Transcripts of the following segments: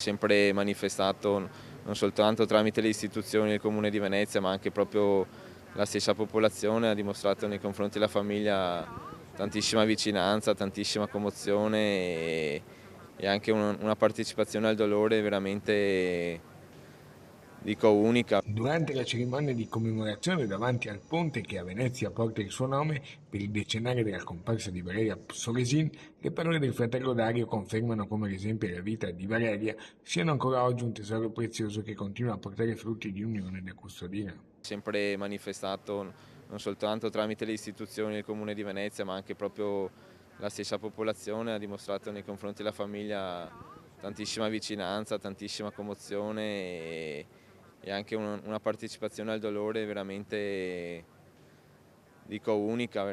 sempre manifestato non soltanto tramite le istituzioni del Comune di Venezia, ma anche proprio la stessa popolazione ha dimostrato nei confronti della famiglia tantissima vicinanza, tantissima commozione e anche una partecipazione al dolore veramente, dico, unica. Durante la cerimonia di commemorazione davanti al ponte che a Venezia porta il suo nome per il decennale della comparsa di Valeria Solesin, le parole del fratello Dario confermano come l'esempio e la vita di Valeria siano ancora oggi un tesoro prezioso che continua a portare frutti di unione da custodire. Sempre manifestato non soltanto tramite le istituzioni del Comune di Venezia, ma anche proprio la stessa popolazione ha dimostrato nei confronti della famiglia tantissima vicinanza, tantissima commozione e anche una partecipazione al dolore veramente, dico, unica,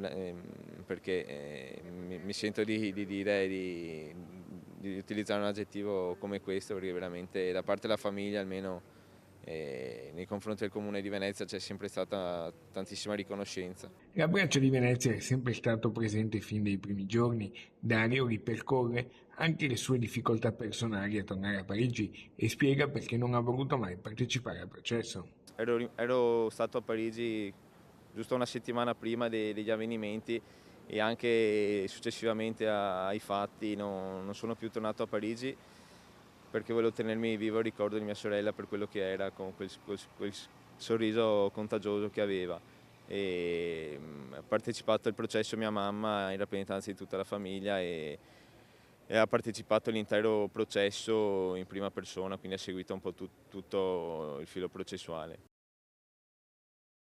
perché mi sento di dire, di utilizzare un aggettivo come questo, perché veramente da parte della famiglia almeno nei confronti del Comune di Venezia c'è sempre stata tantissima riconoscenza. L'abbraccio di Venezia è sempre stato presente fin dai primi giorni. Dario ripercorre anche le sue difficoltà personali a tornare a Parigi e spiega perché non ha voluto mai partecipare al processo. Ero stato a Parigi giusto una settimana prima degli avvenimenti e anche successivamente ai fatti non sono più tornato a Parigi perché volevo tenermi vivo il ricordo di mia sorella per quello che era, con quel sorriso contagioso che aveva. Ha partecipato al processo mia mamma in rappresentanza di tutta la famiglia e ha partecipato all'intero processo in prima persona, quindi ha seguito un po' tutto il filo processuale.